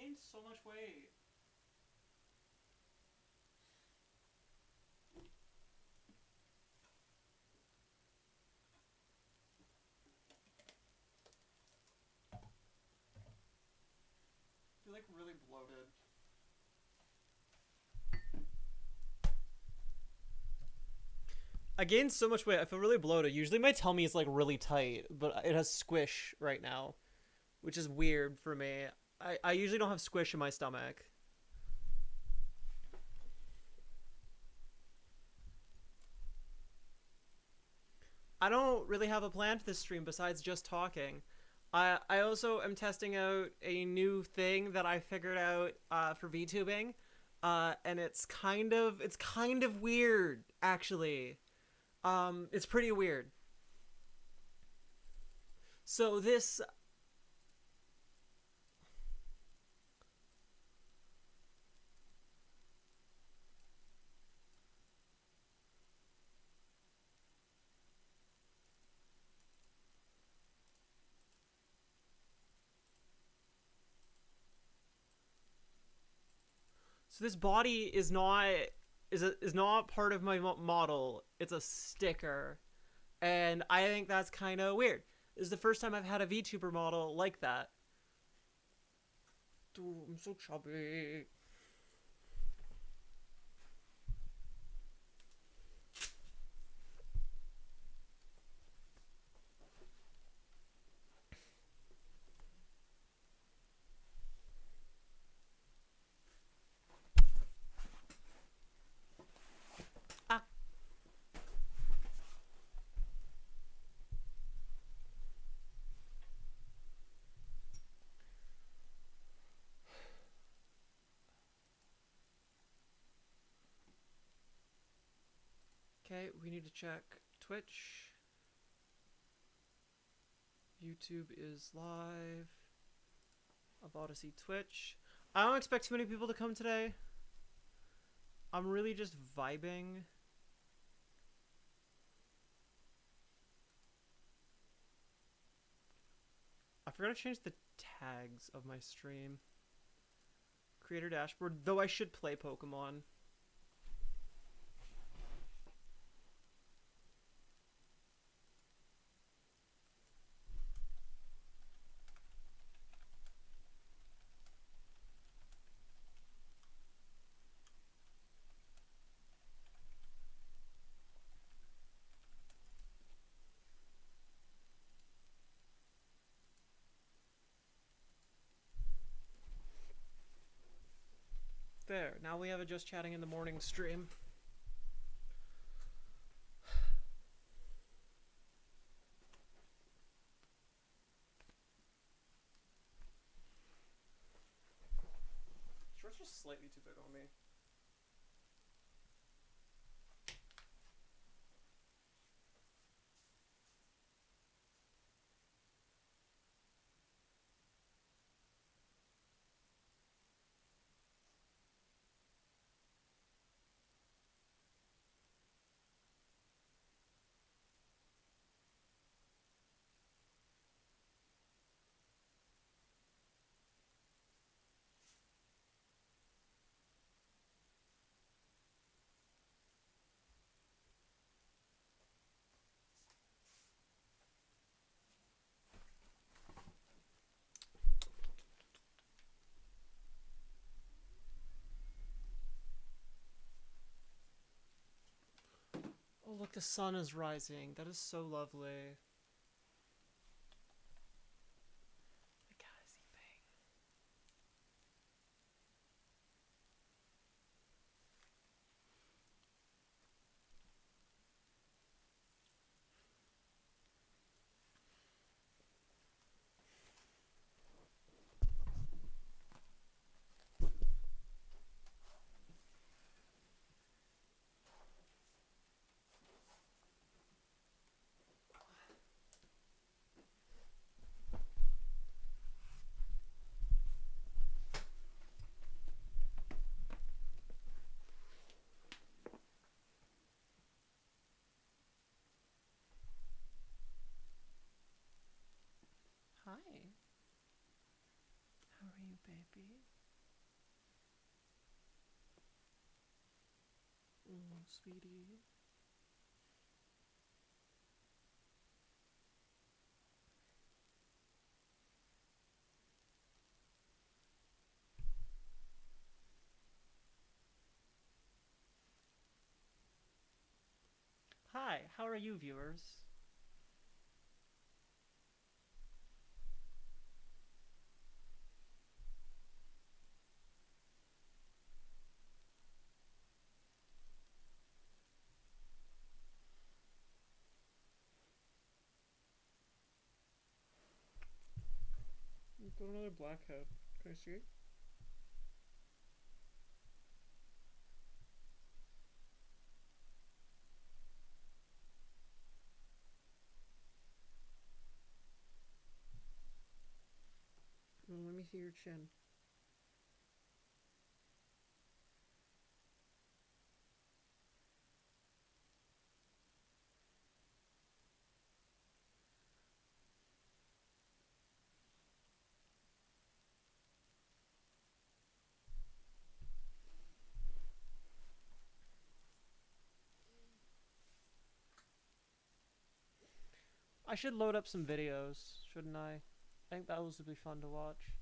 gained so much weight. You're like really bloated. I gained so much weight. I feel really bloated. Usually my tummy is like really tight, but it has squish right now, which is weird for me. I usually don't have squish in my stomach. I don't really have a plan for this stream besides just talking. I also am testing out a new thing that I figured out for VTubing, and it's kind of weird actually. It's pretty weird. So this body is not part of my model. It's a sticker, and I think that's kind of weird. This is the first time I've had a VTuber model like that. Dude, I'm so chubby. Ah. Okay, we need to check Twitch. YouTube is live. Of Odyssey Twitch. I don't expect too many people to come today. I'm really just vibing. I forgot to change the tags of my stream. Creator dashboard, though I should play Pokemon. There, now we have a Just Chatting in the Morning stream. Shorts are slightly too big on me. Oh, look, the sun is rising. That is so lovely. My cat is sleeping. Speedy. Hi, how are you, viewers? Got another blackhead. Can I see it? Oh, let me see your chin. I should load up some videos, shouldn't I? I think those would be fun to watch.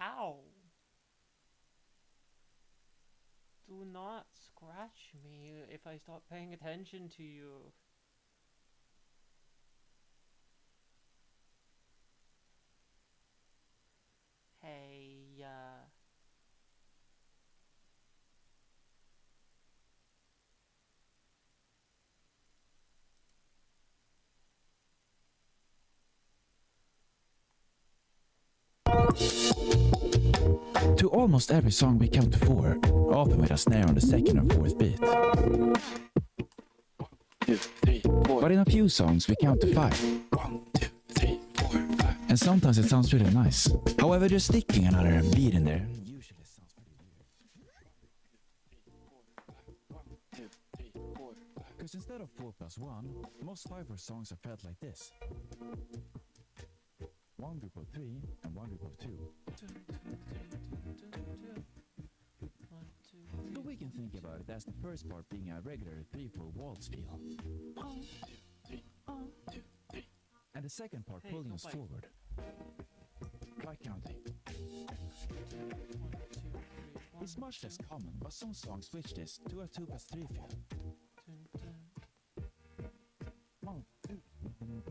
Ow! Do not scratch me if I stop paying attention to you. Hey, To almost every song we count to 4, often with a snare on the second or fourth beat. 1, 2, 3, 4. But in a few songs we count to 5. 1, 2, 3, 4, 5. And sometimes it sounds really nice. However, just sticking another beat in there usually sounds pretty weird. Because instead of 4 plus 1, most 5/4 songs are felt like this. 1 group of 3 and 1 group of 2. So we can think about it as the first part being a regular 3/4 waltz feel. And the second part pulling us forward. Try counting. It's much less common, but some songs switch this to a 2 plus 3 feel. 1, 2, 3.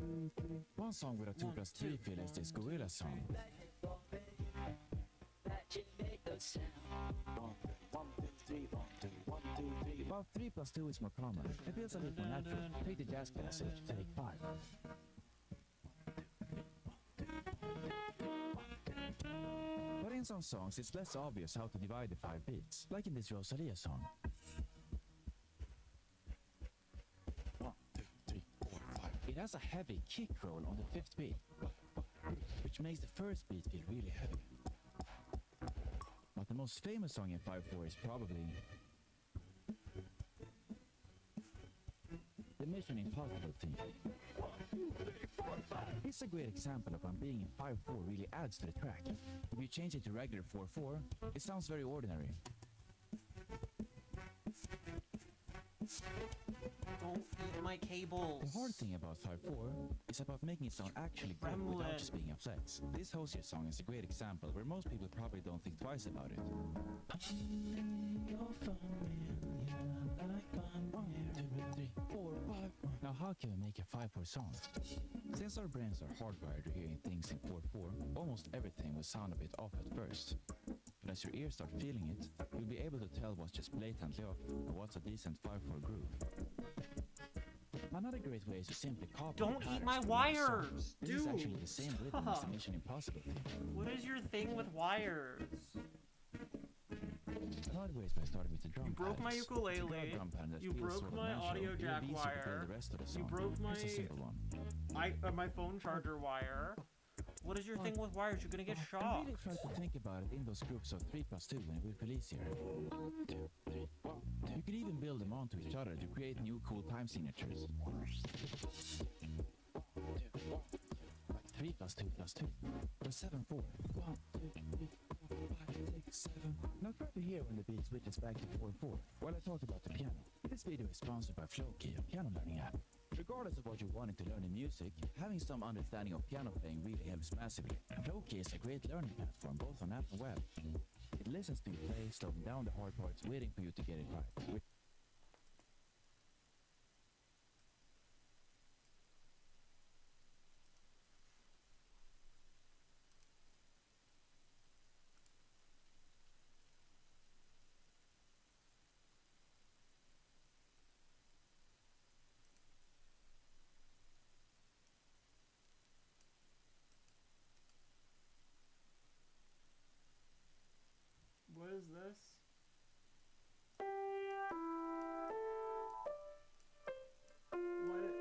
One song with a 2 plus 3 feel is this gorilla song. 1, 2, 3, 1, 2, 1, 2, 3. About 3 plus 2 is more common. It feels a bit more natural. Take the jazz passage, take 5. But in some songs, it's less obvious how to divide the 5 beats, like in this Rosalia song. 1, 2, 3, 4, 5. It has a heavy kick roll on the 5th beat, which makes the first beat feel really heavy. But the most famous song in 5/4 is probably the Mission Impossible theme. It's a great example of when being in 5/4 really adds to the track. If you change it to regular 4/4, it sounds very ordinary. don't eat my cables. The hard thing about 5/4 is about making it sound actually good without just being upset. This Hosier song is a great example where most people probably don't think twice about it. 1, 2, 3, 4, 5. Now how can we make a 5/4 song? Since our brains are hardwired to hearing things in 4/4, almost everything will sound a bit off at first. But as your ears start feeling it, you'll be able to tell what's just blatantly off and what's a decent 5/4 groove. Another great way is to simply copy. Don't eat my wires, dude. This is actually the same rhythm as the Mission Impossible thing. What is your thing with wires? Another way is by starting with the drum You broke my pads. ukulele. You broke my audio jack wire. You broke my my phone charger wire. What is your thing with wires? You're gonna get shocked. I really try to think about it in those groups of 3+2 and it will feel easier. 1, 2, 3, 1, 2. You could even build them onto each other to create new cool time signatures. 3+2+2 or 7/4. 1, 2, 3, 4, 5, 6, 7. Now try to hear when the beat switches back to 4/4 while I talk about the piano. This video is sponsored by Flowkey, a piano learning app. Regardless of what you're wanting to learn in music, having some understanding of piano playing really helps massively. Flowkey is a great learning platform both on app and web. It listens to you play, slowing down the hard parts, waiting for you to get it right. What is this? What?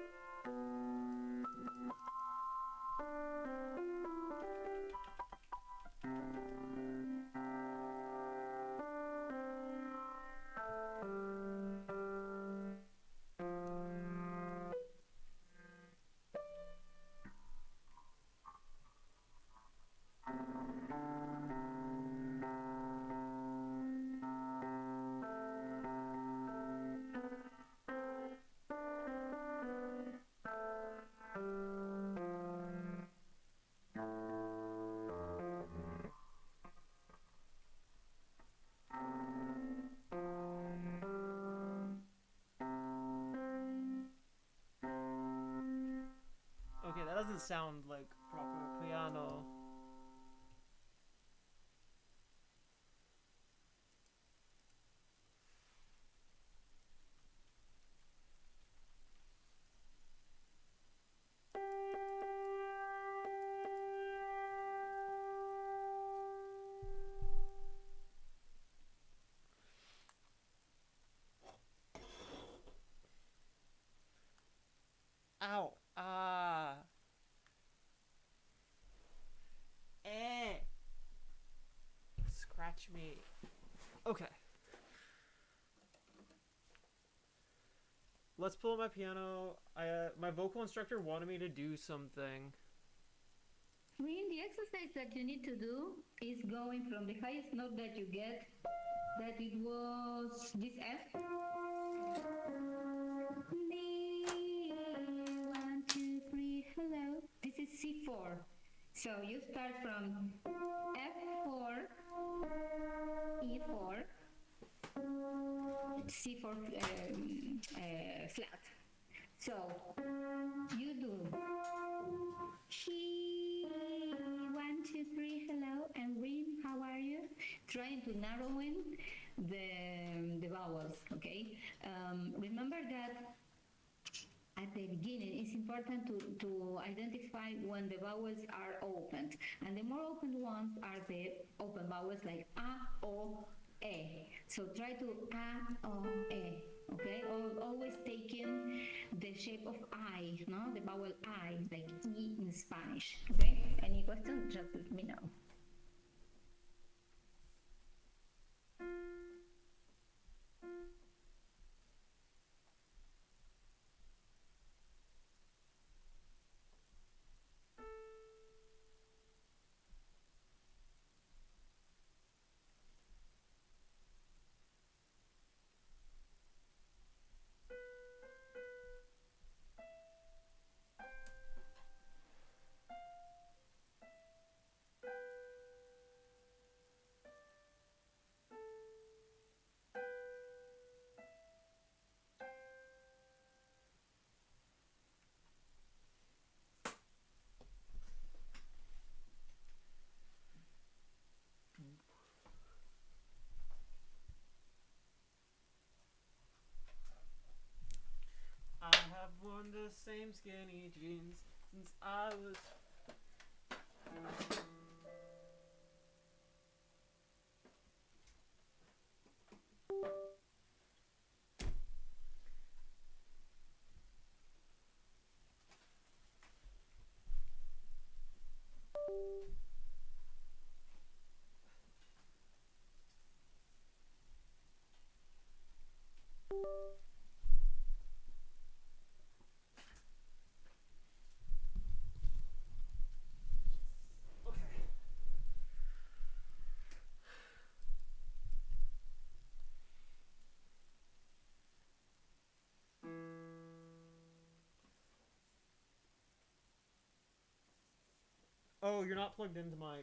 Okay, that doesn't sound like proper piano. Ow. Ah. Scratch me. Okay. Let's pull up my piano. My vocal instructor wanted me to do something. Rin, the exercise that you need to do is going from the highest note that you get, that it was this F. Me, 1, 2, 3, hello. This is C4. So you start from F4, E4, C4 flat. So you do he, 1, 2, 3, hello, and Rin, how are you? Trying to narrow in the vowels, okay? Remember that at the beginning, it's important to identify when the vowels are opened. And the more open ones are the open vowels like A, O, E. So try to A, O, E, okay? Always taking the shape of I, no? The vowel I, like E in Spanish, okay? Any questions, just let me know. the same skinny jeans since I was. Oh, you're not plugged into my.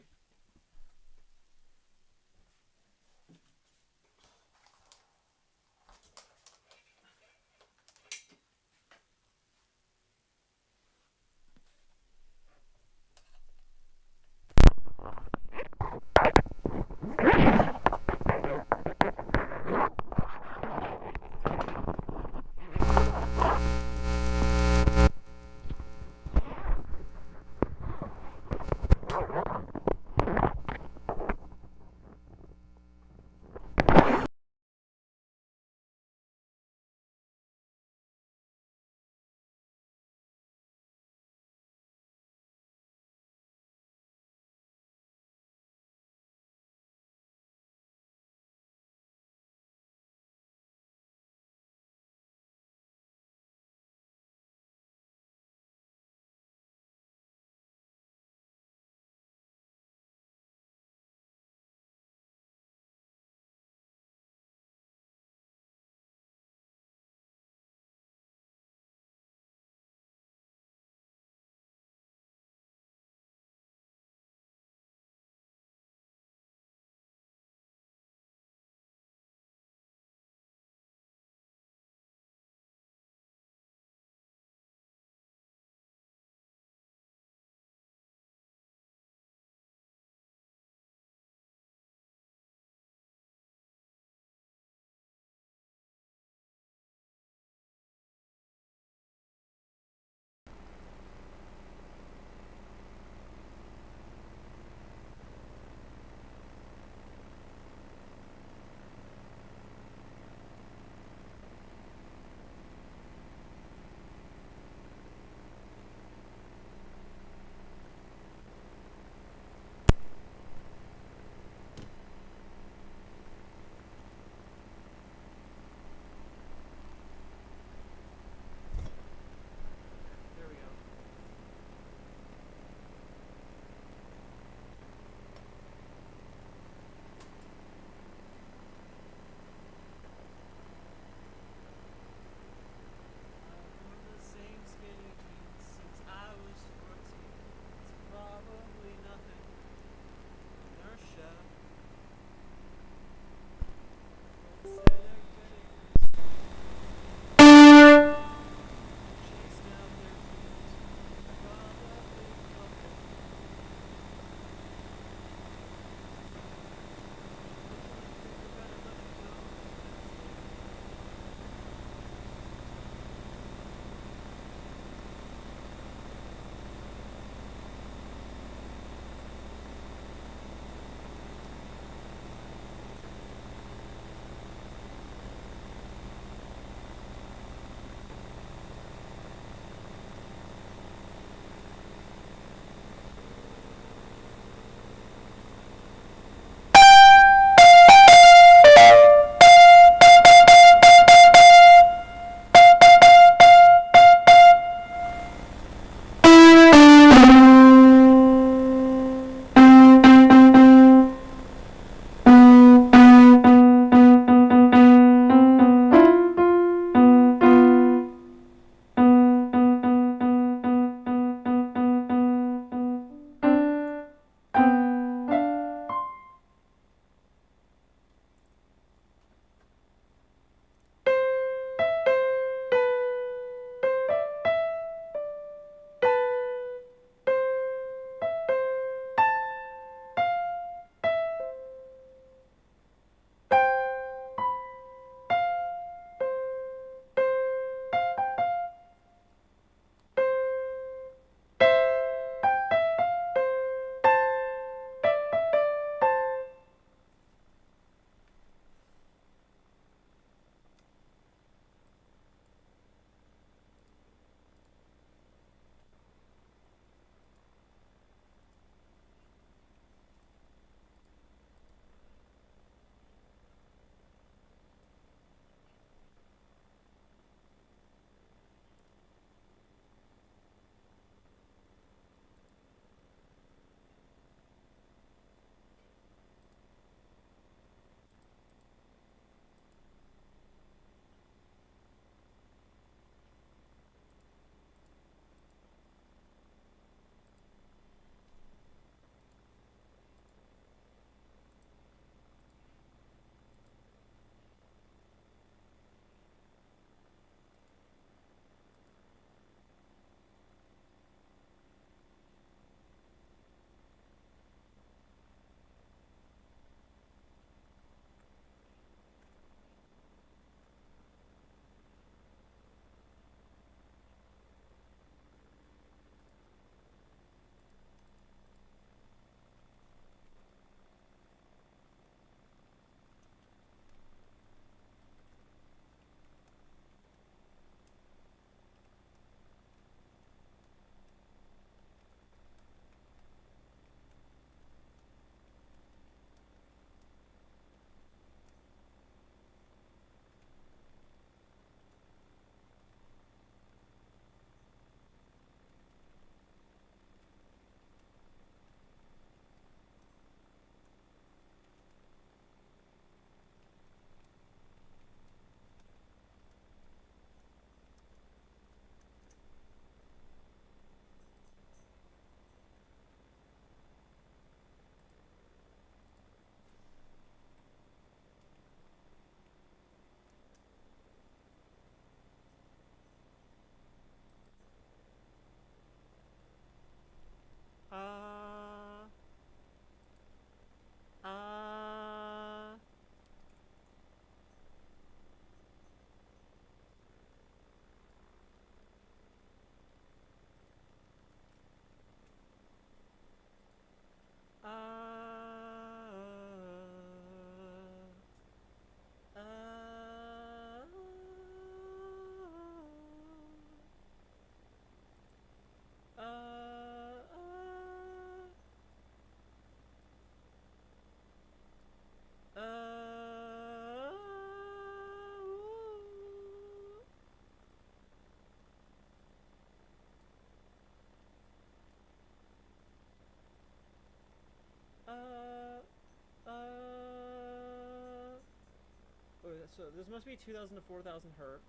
So this must be 2,000 to 4,000 hertz.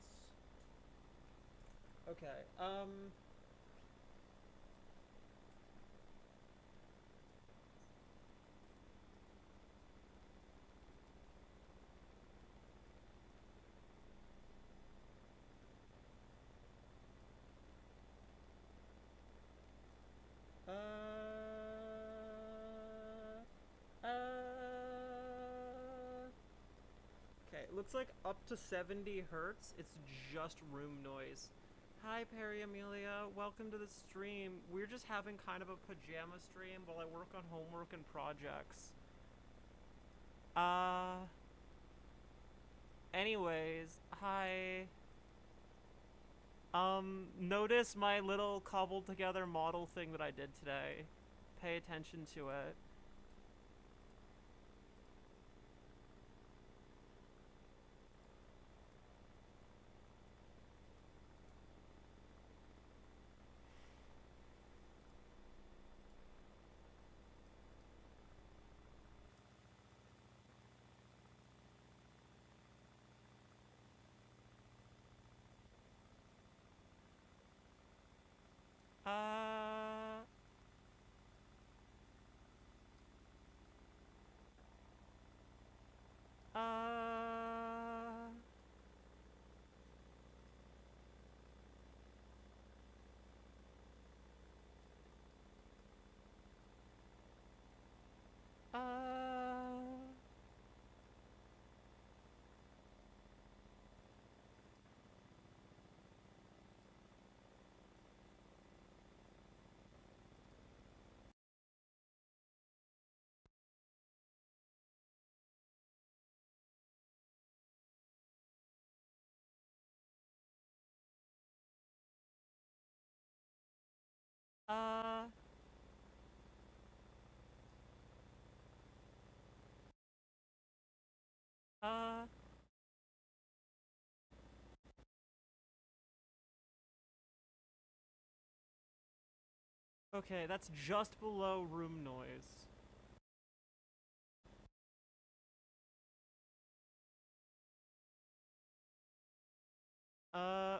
Okay. Uh. Uh. Okay. Looks like up to 70 hertz. It's just room noise. Hi, Perry Amelia. Welcome to the stream. We're just having kind of a pajama stream while I work on homework and projects. Uh. Anyways, hi. Notice my little cobbled together model thing that I did today. Pay attention to it. Uh, uh, uh, uh, uh, okay, that's just below room noise.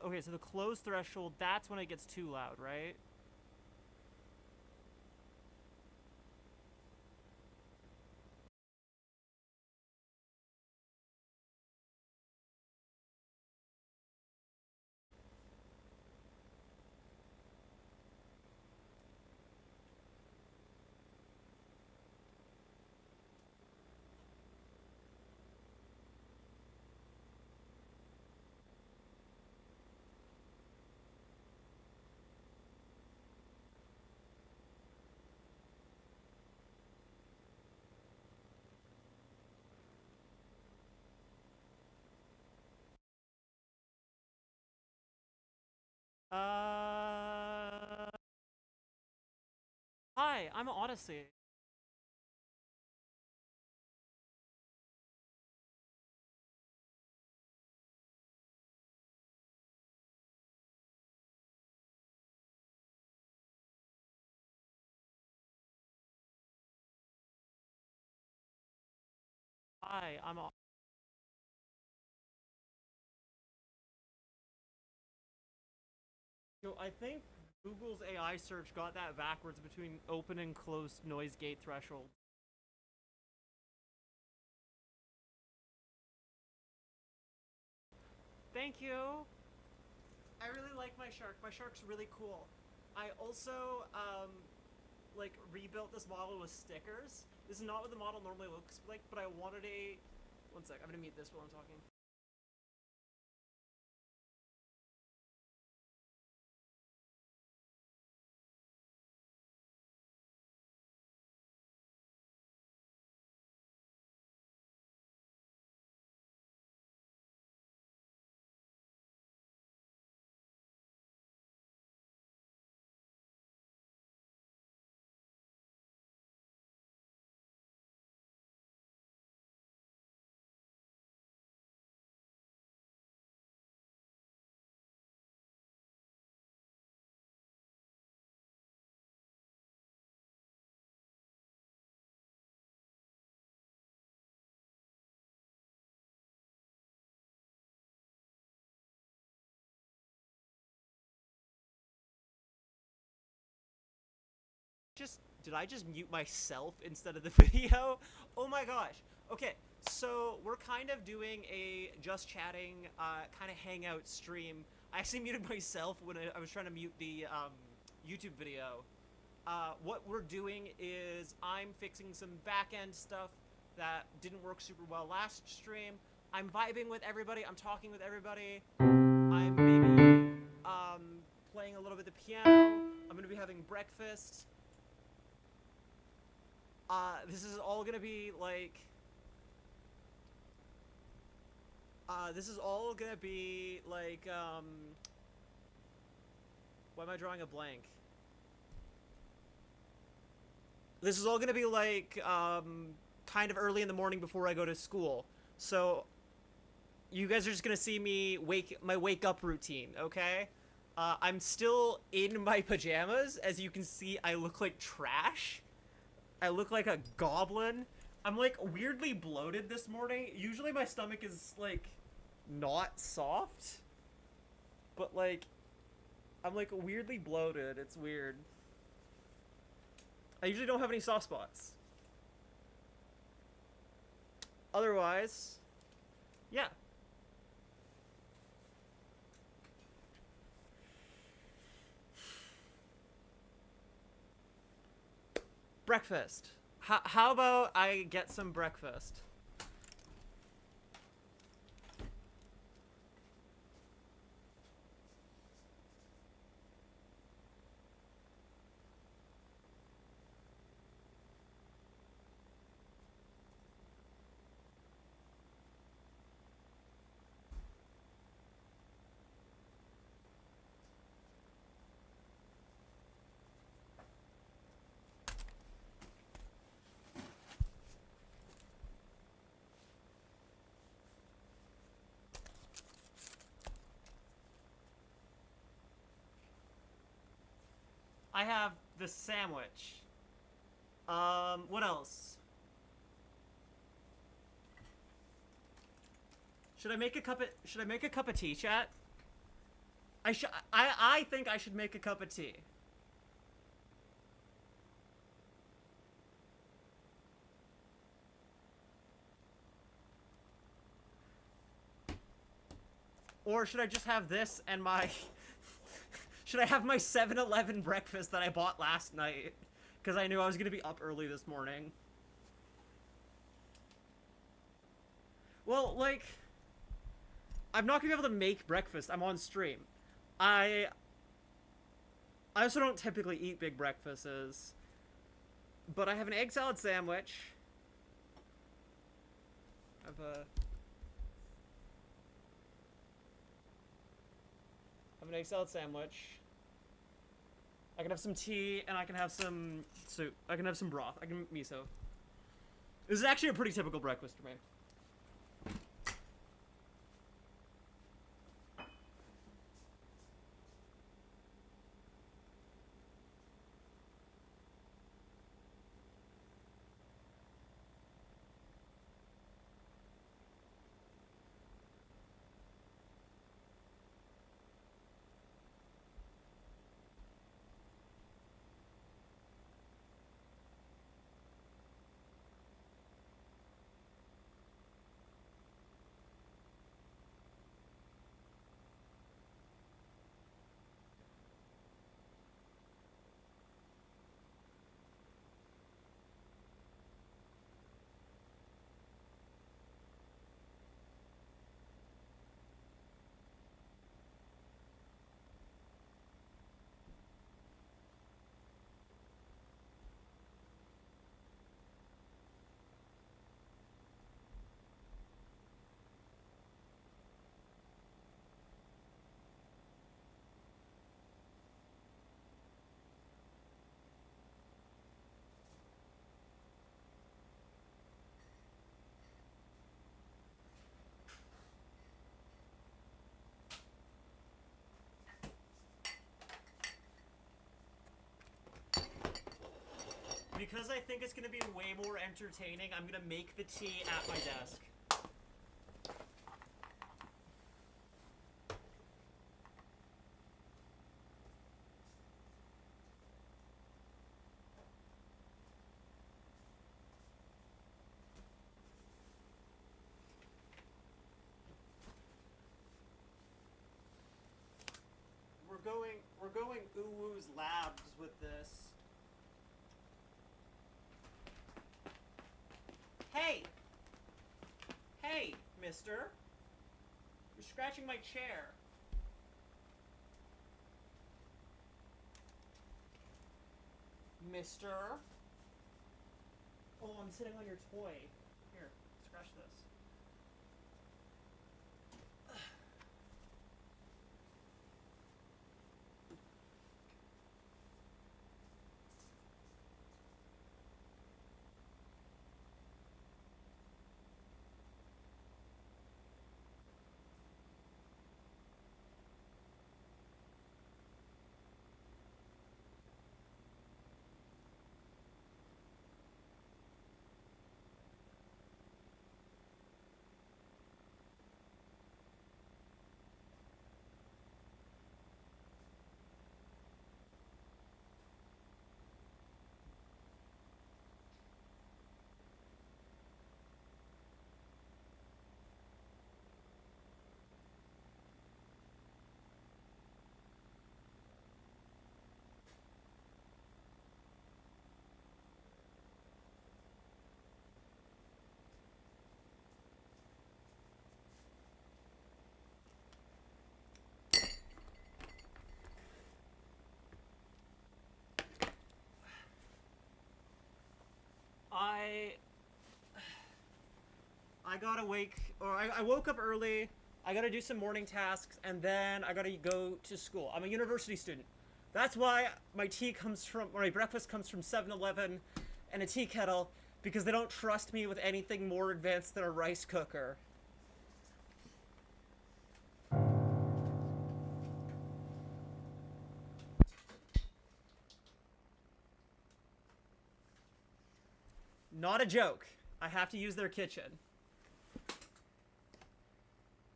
Okay, so the closed threshold, that's when it gets too loud, right? Uh, Hi, I'm Odyssey. Hi, I'm So I think Google's AI search got that backwards between open and closed noise gate threshold. Thank you. I really like my shark. My shark's really cool. I also like rebuilt this model with stickers. This is not what the model normally looks like, but I wanted a. One sec. I'm gonna mute this while I'm talking. I just mute myself instead of the video? Oh my gosh. Okay, so we're kind of doing a just chatting kind of hangout stream. I actually muted myself when I was trying to mute the YouTube video. What we're doing is I'm fixing some back-end stuff that didn't work super well last stream. I'm vibing with everybody. I'm talking with everybody. I'm maybe playing a little bit of the piano. I'm going to be having breakfast. This is all going to be like... why am I drawing a blank? This is all gonna be like, kind of early in the morning before I go to school. So, you guys are just gonna see me my wake up routine, okay? I'm still in my pajamas. As you can see, I look like trash. I look like a goblin. I'm like weirdly bloated this morning. Usually my stomach is like not soft. But like, I'm like weirdly bloated. It's weird. I usually don't have any soft spots. Otherwise, yeah. Breakfast. How about I get some breakfast? I have the sandwich. What else? Should I make a cup of tea, chat? I think I should make a cup of tea. Or should I just have this and my... Should I have my 7-Eleven breakfast that I bought last night? Because I knew I was going to be up early this morning. Well, like... I'm not going to be able to make breakfast. I'm on stream. I also don't typically eat big breakfasts. But I have an egg salad sandwich. I have an egg salad sandwich. I can have some tea, and I can have some soup. I can have some broth. I can miso. This is actually a pretty typical breakfast for me. Because I think it's going to be way more entertaining, I'm going to make the tea at my desk. we're going Uwu's labs with this. Hey! Hey, mister. You're scratching my chair. Mister? Oh, I'm sitting on your toy. Here, scratch this. I gotta I woke up early. I gotta do some morning tasks, and then I gotta go to school. I'm a university student. That's why my breakfast comes from 7-Eleven and a tea kettle, because they don't trust me with anything more advanced than a rice cooker. Not a joke. I have to use their kitchen.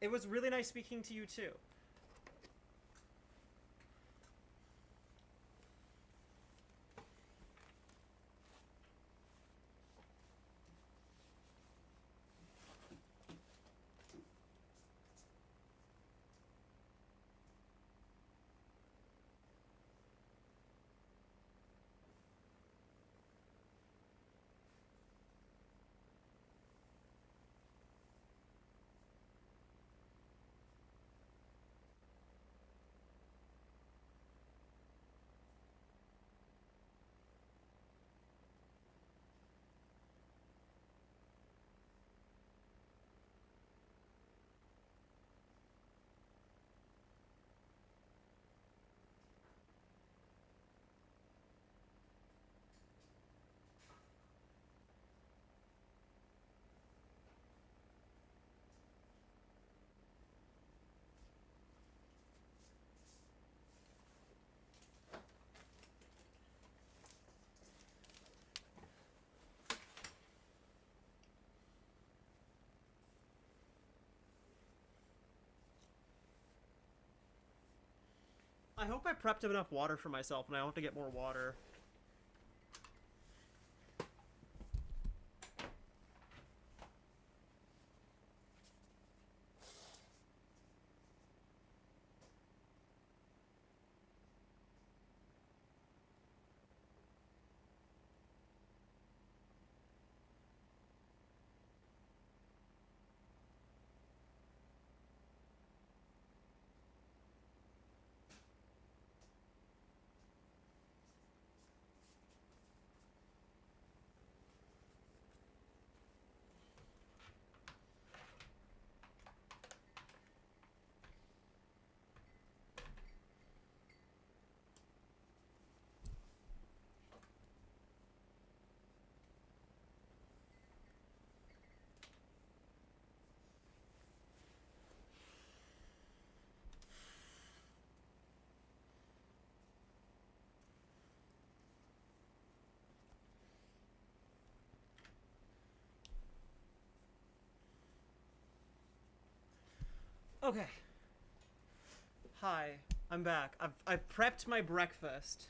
It was really nice speaking to you too. I hope I prepped enough water for myself and I don't have to get more water. Okay. Hi, I'm back. I've prepped my breakfast.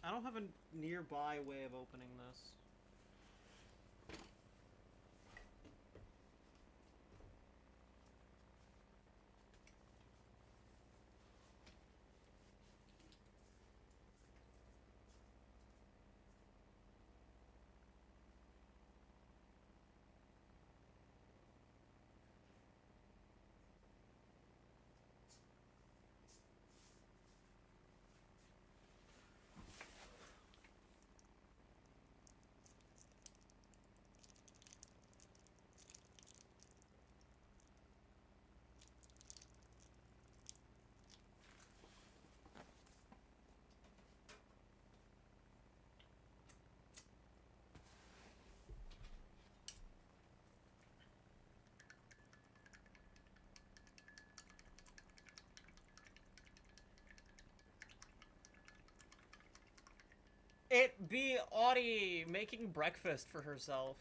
I don't have a nearby way of opening this. It be Audie making breakfast for herself.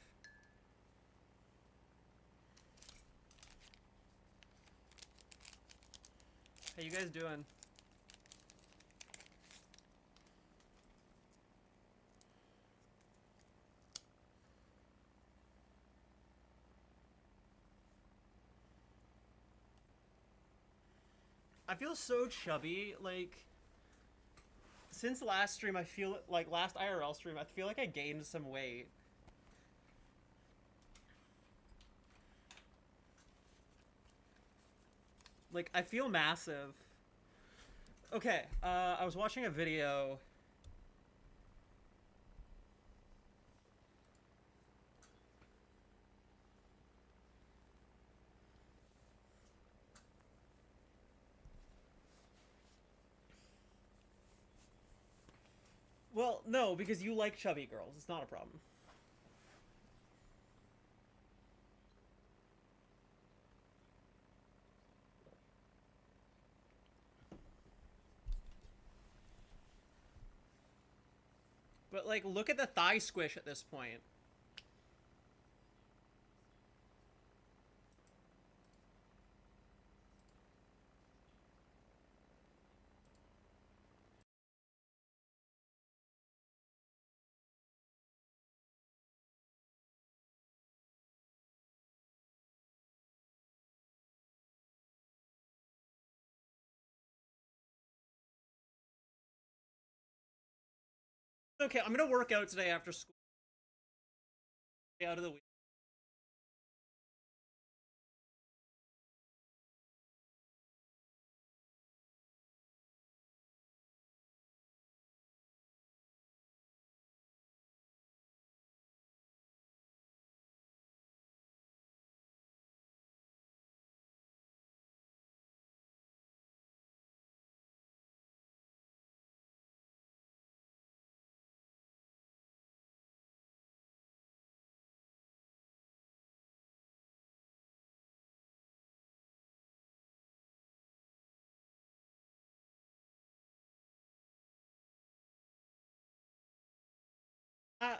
How you guys doing? I feel so chubby, like since last stream I feel like last IRL stream I feel like I gained some weight. Like I feel massive. Okay, I was watching a video. Well, no, because you like chubby girls. It's not a problem. But like look at the thigh squish at this point. Okay, I'm gonna work out today after school. Out of the week. Uh,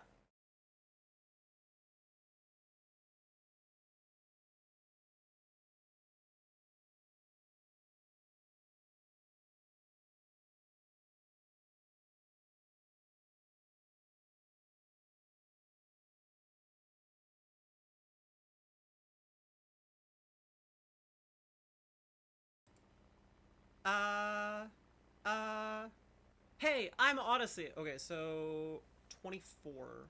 uh, uh, hey, I'm Odyssey. Okay, so 24.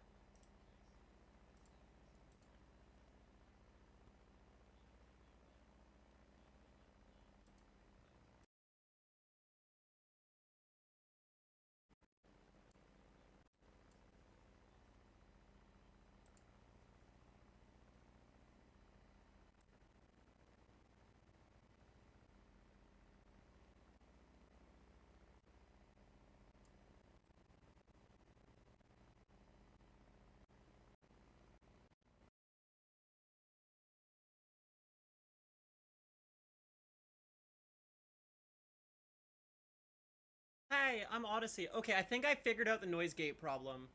Hey, I'm Odyssey. Okay, I think I figured out the noise gate problem.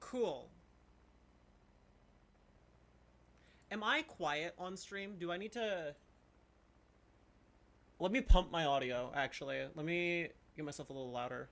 Cool. Am I quiet on stream? Do I need to... Let me pump my audio, actually. Let me get myself a little louder.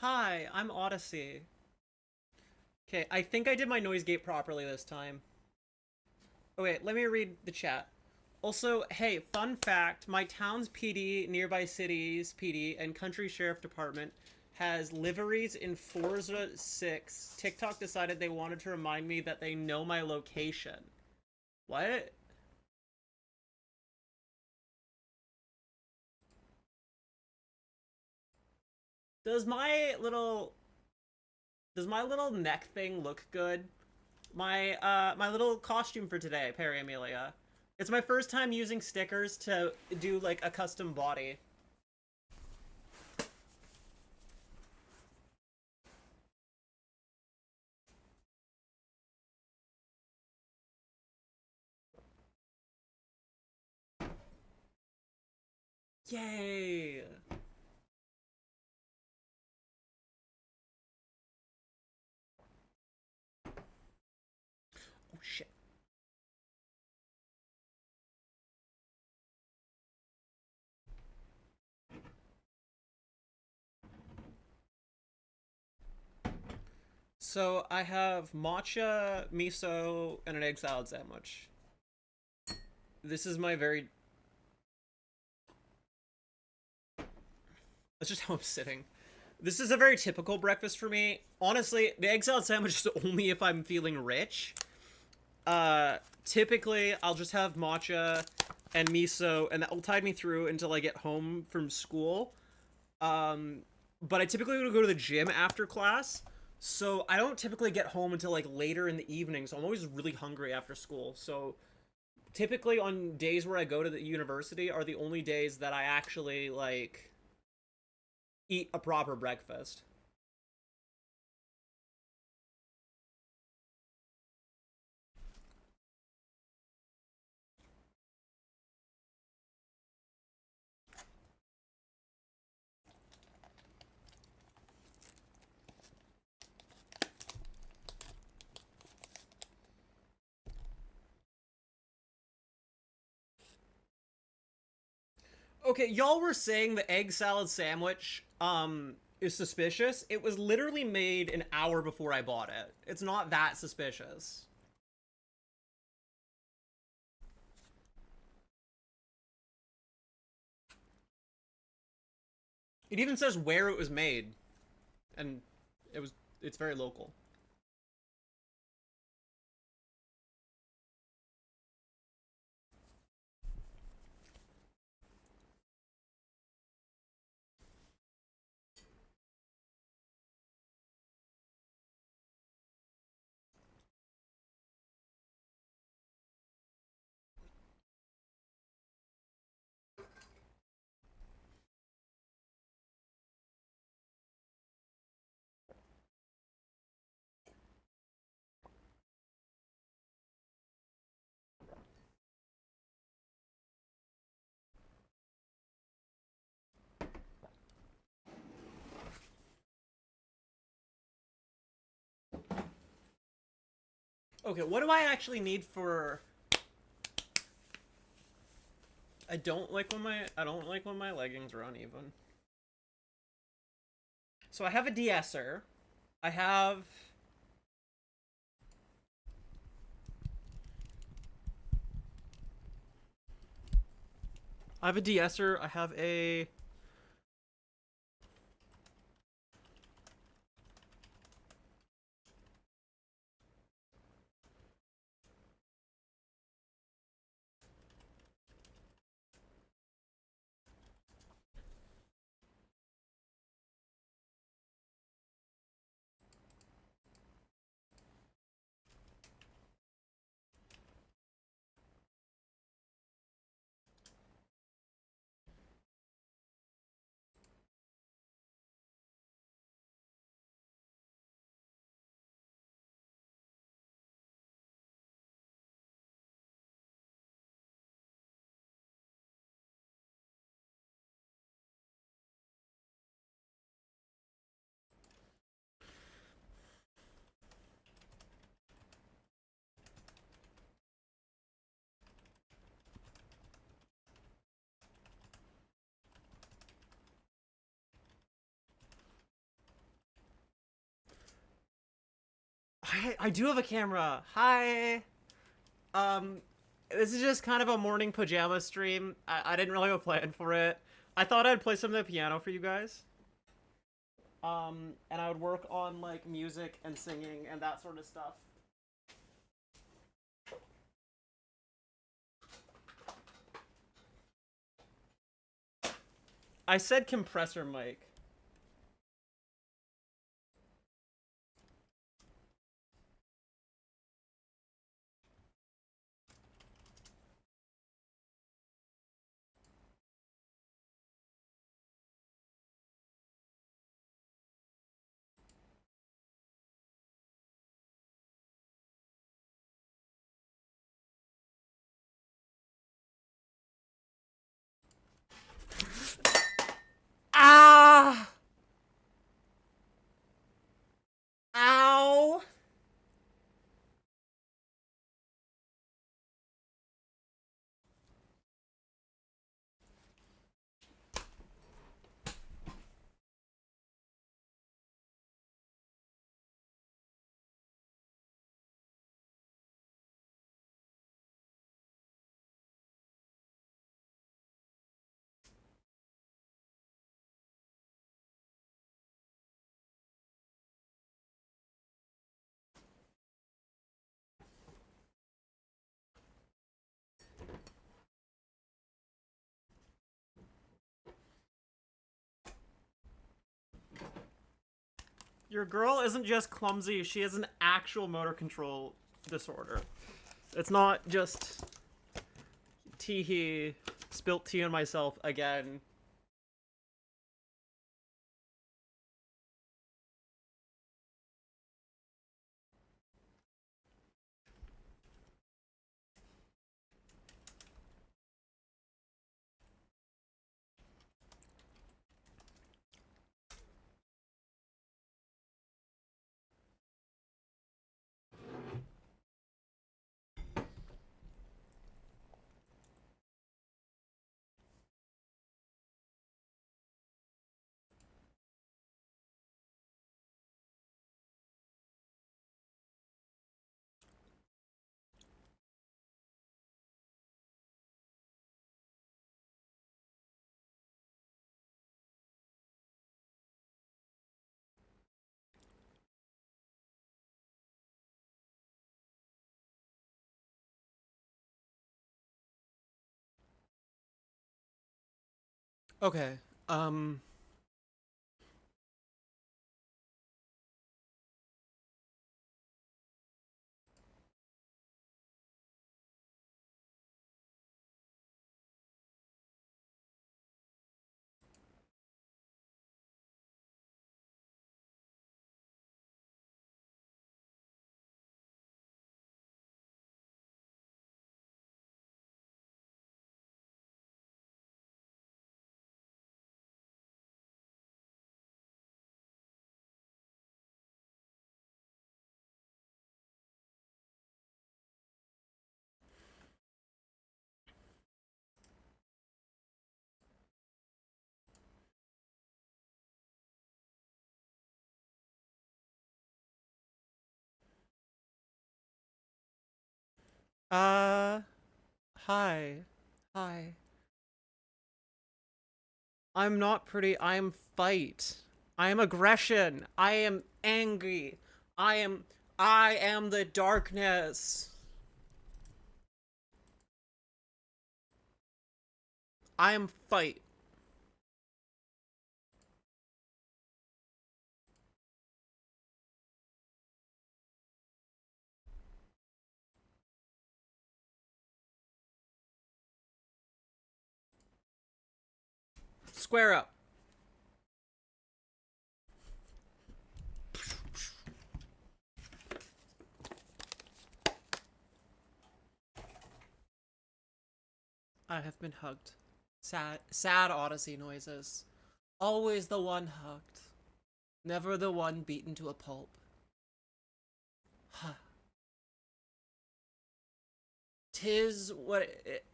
Hi, I'm Odyssey. Okay, I think I did my noise gate properly this time. Oh wait, let me read the chat. Also, hey, fun fact, my town's PD, nearby cities PD, and country sheriff department has liveries in Forza 6. TikTok decided they wanted to remind me that they know my location. What? Does my little neck thing look good? My little costume for today, Perry Amelia. It's my first time using stickers to do like a custom body. Yay! Oh shit. So I have matcha, miso, and an egg salad sandwich. This is my very. That's just how I'm sitting. This is a very typical breakfast for me. Honestly, the egg salad sandwich is only if I'm feeling rich. Typically, I'll just have matcha and miso, and that will tide me through until I get home from school. But I typically go to the gym after class, so I don't typically get home until like later in the evening. So I'm always really hungry after school. So typically on days where I go to the university are the only days that I actually like eat a proper breakfast. Okay, y'all were saying the egg salad sandwich is suspicious. It was literally made an hour before I bought it. It's not that suspicious. It even says where it was made, and it's very local. Okay, what do I actually need for I don't like when my leggings are uneven. So I have a de-esser. I have I have a de-esser. I have a I do have a camera. Hi. Um, this is just kind of a morning pajama stream. I didn't really have a plan for it. I thought I'd play some of the piano for you guys. And I would work on like music and singing and that sort of stuff. I said compressor mic. Ah! Ow! Your girl isn't just clumsy, she has an actual motor control disorder. It's not just tee spilt tea on myself again. Okay. Um uh hi. Hi. I'm not pretty. I am fight. I am aggression. I am angry. I am the darkness. I am fight. Square up. I have been hugged. Sad Odyssey noises. Always the one hugged. Never the one beaten to a pulp. Huh. Tis what it,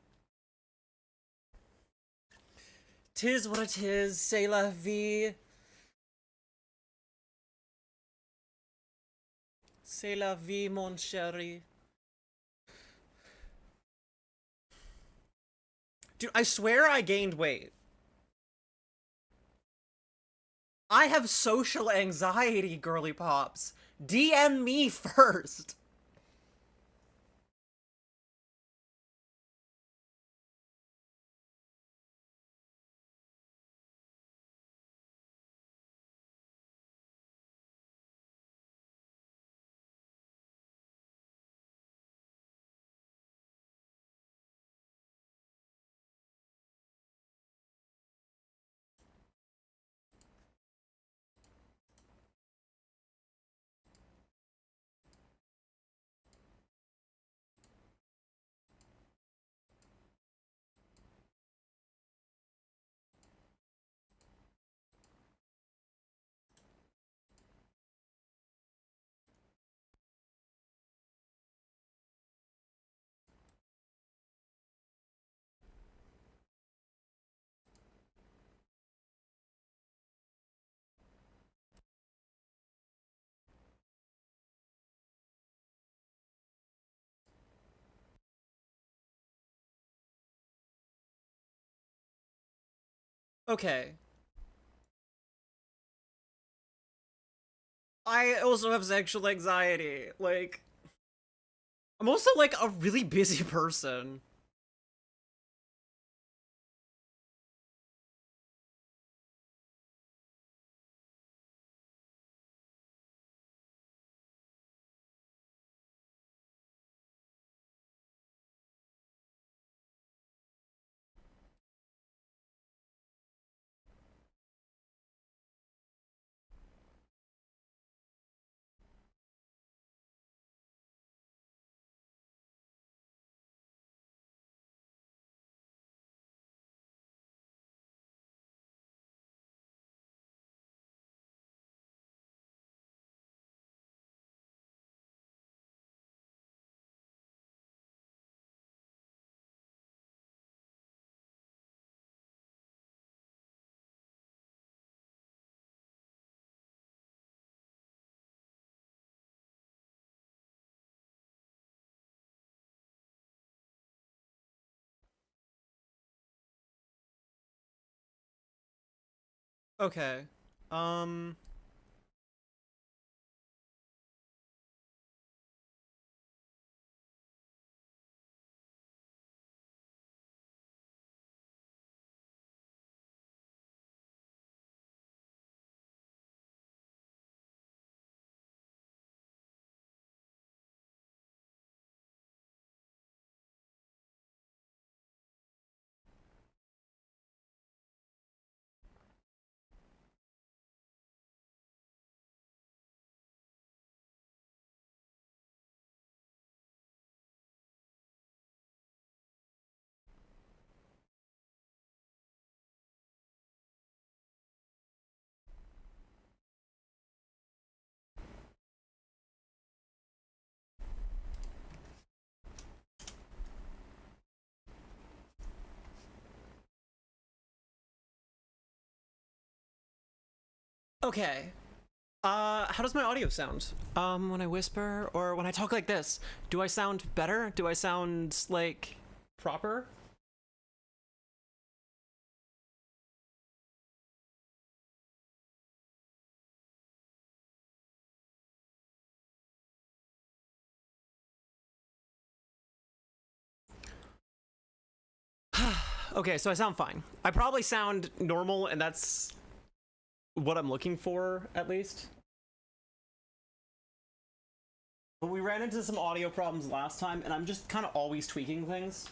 tis what it is, c'est la vie. C'est la vie, mon chéri. Dude, I swear I gained weight. I have social anxiety, girly pops. DM me first. Okay. I also have sexual anxiety. Like, I'm also like a really busy person. Okay. Um. Okay. How does my audio sound? When I whisper or when I talk like this, do I sound better? Do I sound like proper? Okay, so I sound fine. I probably sound normal, and that's what I'm looking for, at least. But we ran into some audio problems last time, and I'm just kind of always tweaking things.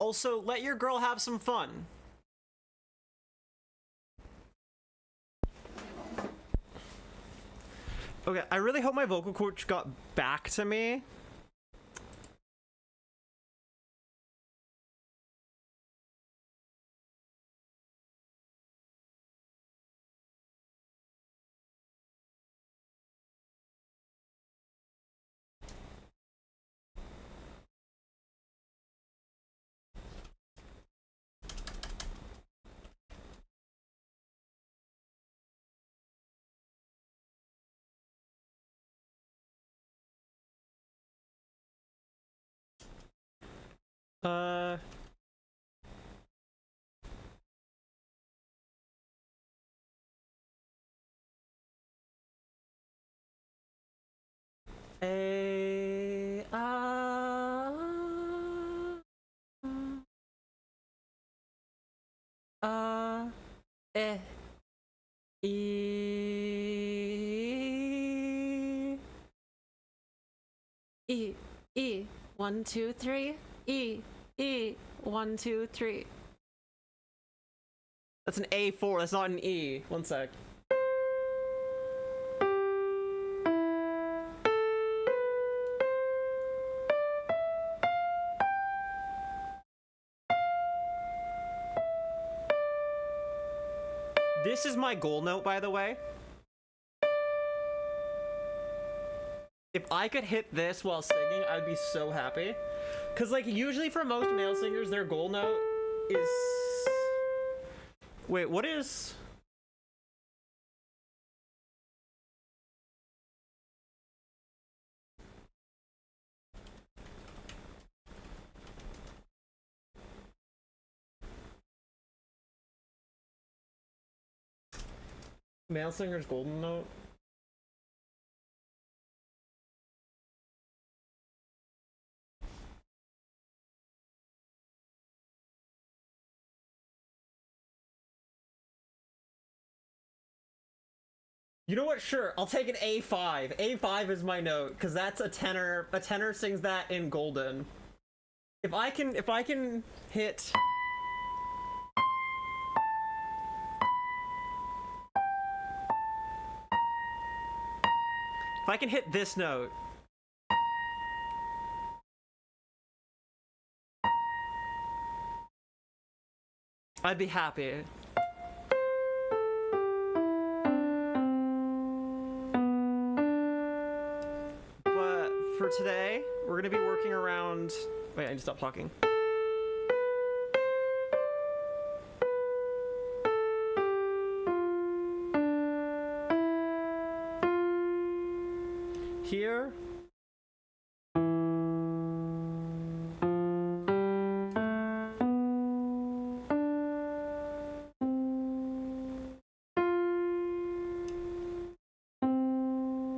Also, let your girl have some fun. Okay, I really hope my vocal coach got back to me. Uh. A E E E 1 2 3 E 1 2 3. That's an A4. That's not an E. One sec. This is my goal note, by the way. If I could hit this while singing, I'd be so happy. Cause like usually for most male singers, their goal note is... Wait, what is... Male singer's golden note? You know what? Sure, I'll take an A5. A5 is my note, because that's a tenor. A tenor sings that in golden. If I can hit... If I can hit this note... I'd be happy. For today, we're gonna be working around... Wait, I need to stop talking. Here.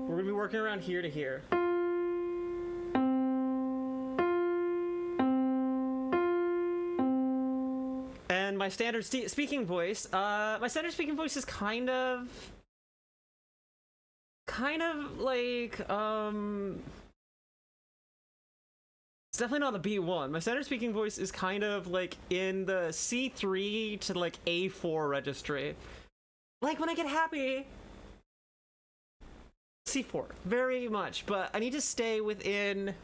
We're gonna be working around here to here. My standard speaking voice, is kind of like, it's definitely not a B1. My standard speaking voice is kind of like in the C3 to like A4 registry. Like when I get happy, C4, very much, but I need to stay within...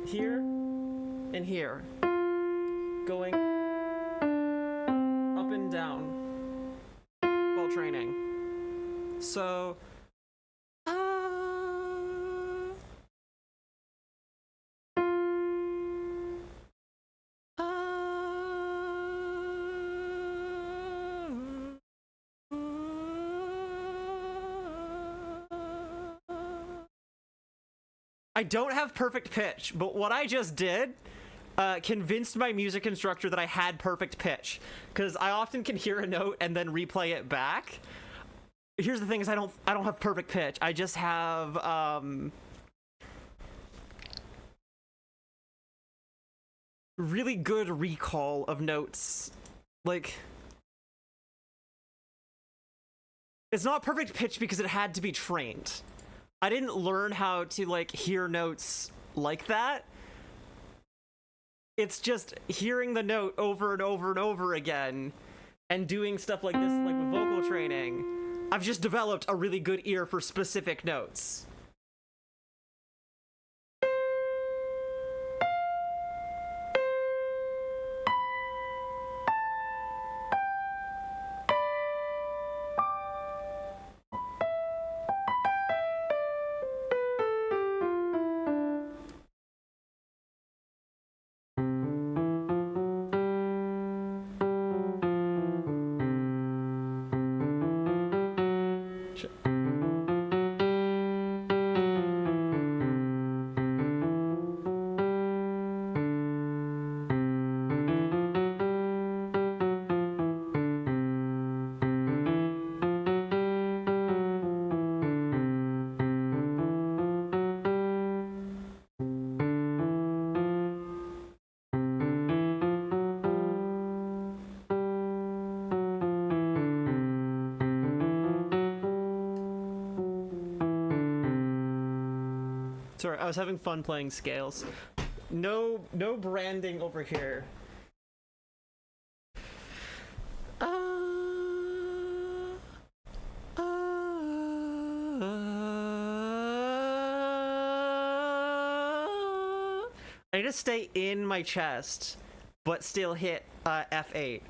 here and here, going up and down while training. So I don't have perfect pitch, but what I just did convinced my music instructor that I had perfect pitch, because I often can hear a note and then replay it back. Here's the thing: is I don't have perfect pitch. I just have really good recall of notes. Like, it's not perfect pitch because it had to be trained. I didn't learn how to, like, hear notes like that. It's just hearing the note over and over and over again and doing stuff like this, like with vocal training. I've just developed a really good ear for specific notes. Sorry, I was having fun playing scales. No branding over here. I need to stay in my chest, but still hit F8.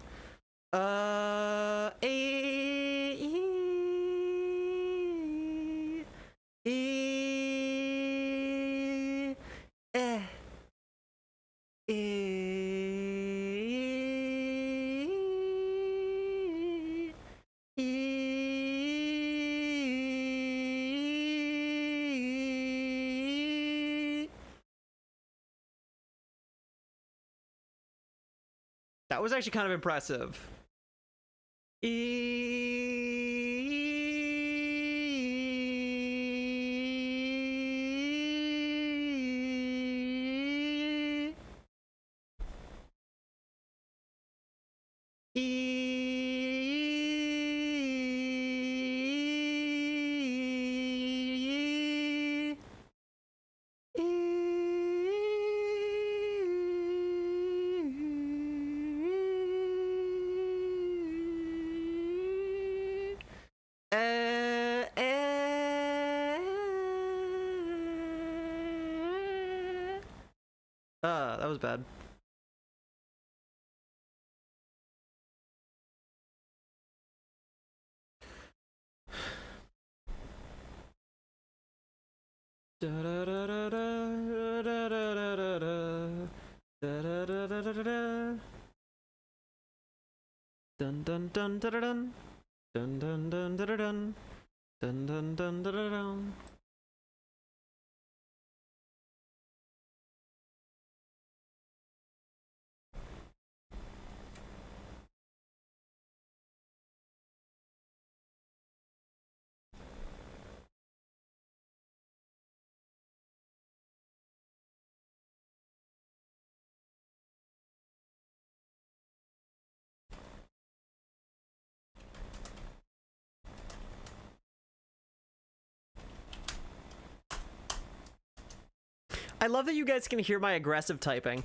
That was actually kind of impressive. That was bad. Dun dun dun dun dun dun dun dun dun dun dun dun dun dun. I love that you guys can hear my aggressive typing.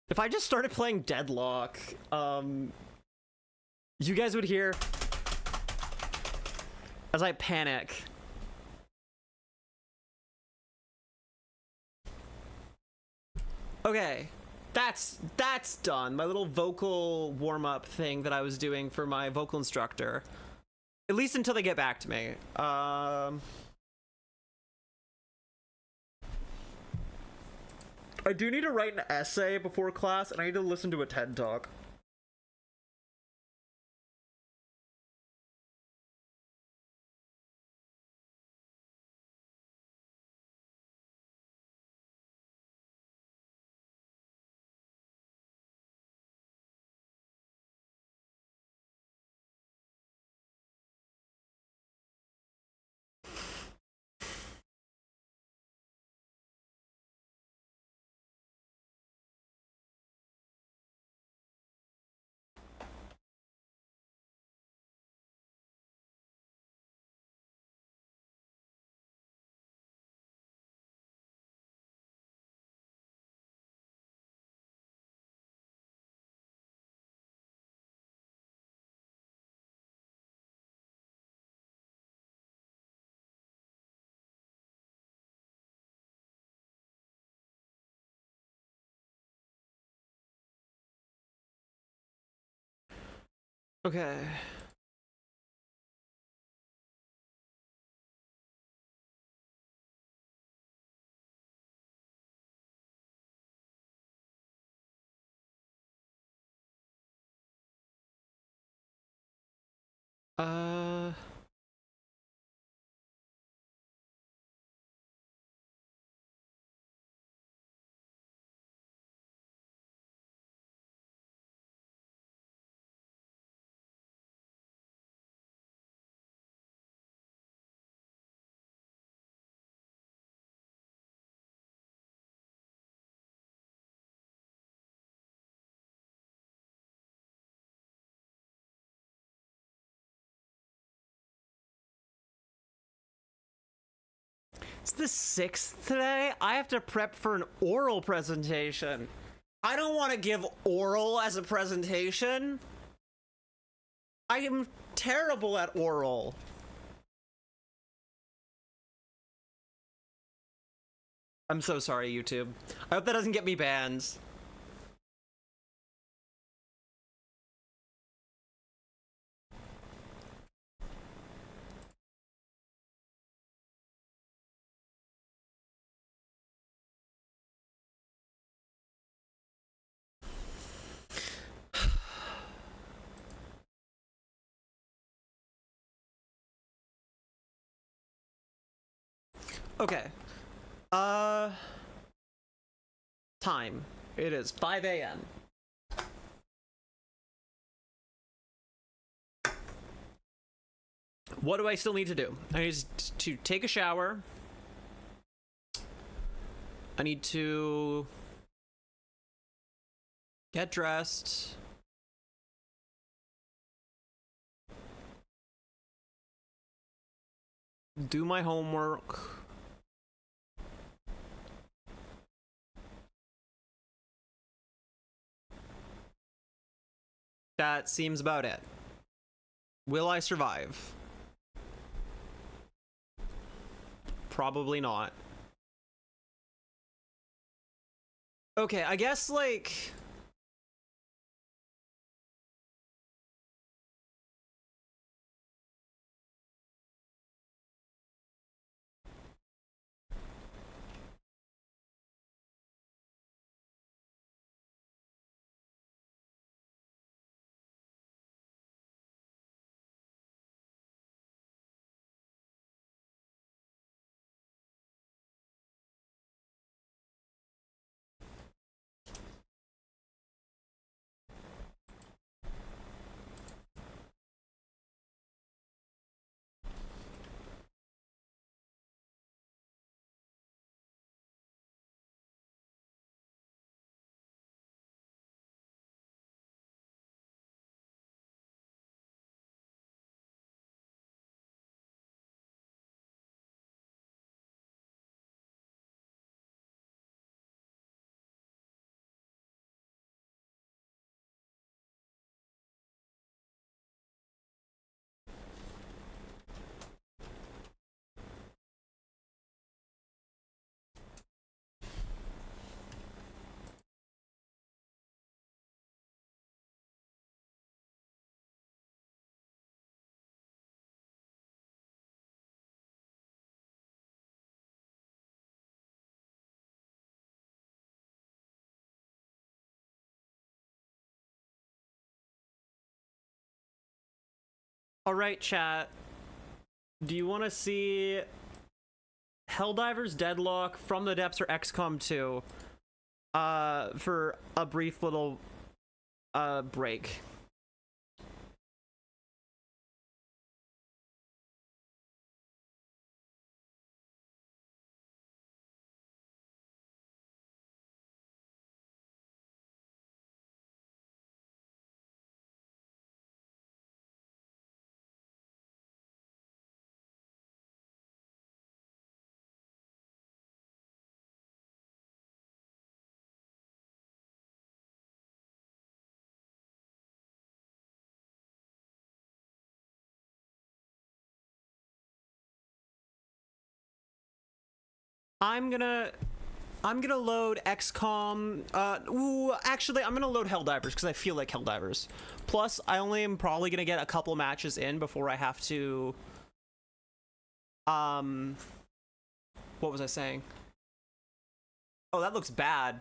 If I just started playing Deadlock, you guys would hear as I panic. Okay, that's done. My little vocal warm-up thing that I was doing for my vocal instructor. At least until they get back to me. I do need to write an essay before class, and I need to listen to a TED Talk. Okay. Uh... It's the 6th today. I have to prep for an oral presentation. I don't want to give oral as a presentation. I am terrible at oral. I'm so sorry, YouTube. I hope that doesn't get me banned. Okay. Time. It is 5 a.m. What do I still need to do? I need to take a shower. I need to get dressed. Do my homework. That seems about it. Will I survive? Probably not. Okay, I guess, like... Alright, chat. Do you want to see Helldivers Deadlock, From the Depths, or XCOM 2? For a brief little break. I'm gonna load XCOM. Actually, I'm gonna load Helldivers because I feel like Helldivers. Plus, I only am probably gonna get a couple matches in before I have to. What was I saying? Oh, that looks bad.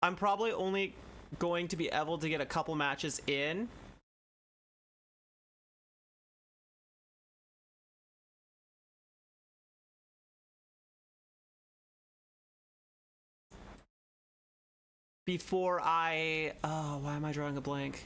I'm probably only going to be able to get a couple matches in. Before I... Oh, why am I drawing a blank?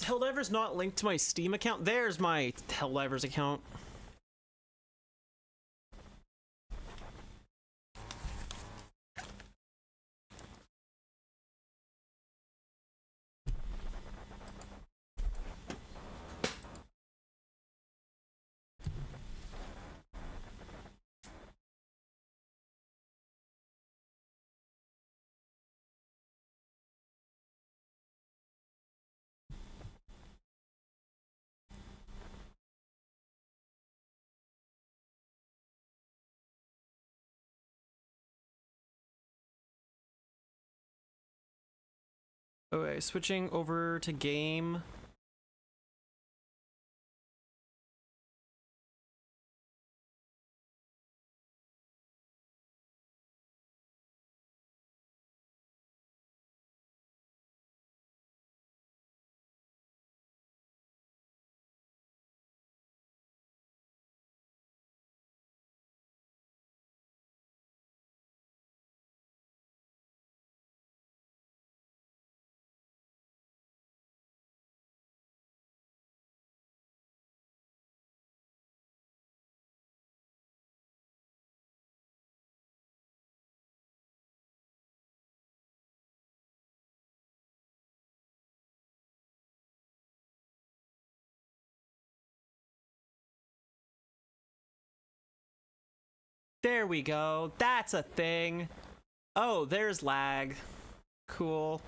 Helldiver's not linked to my Steam account. There's my Helldiver's account. Okay, switching over to game. There we go. That's a thing. Oh, there's lag. Cool.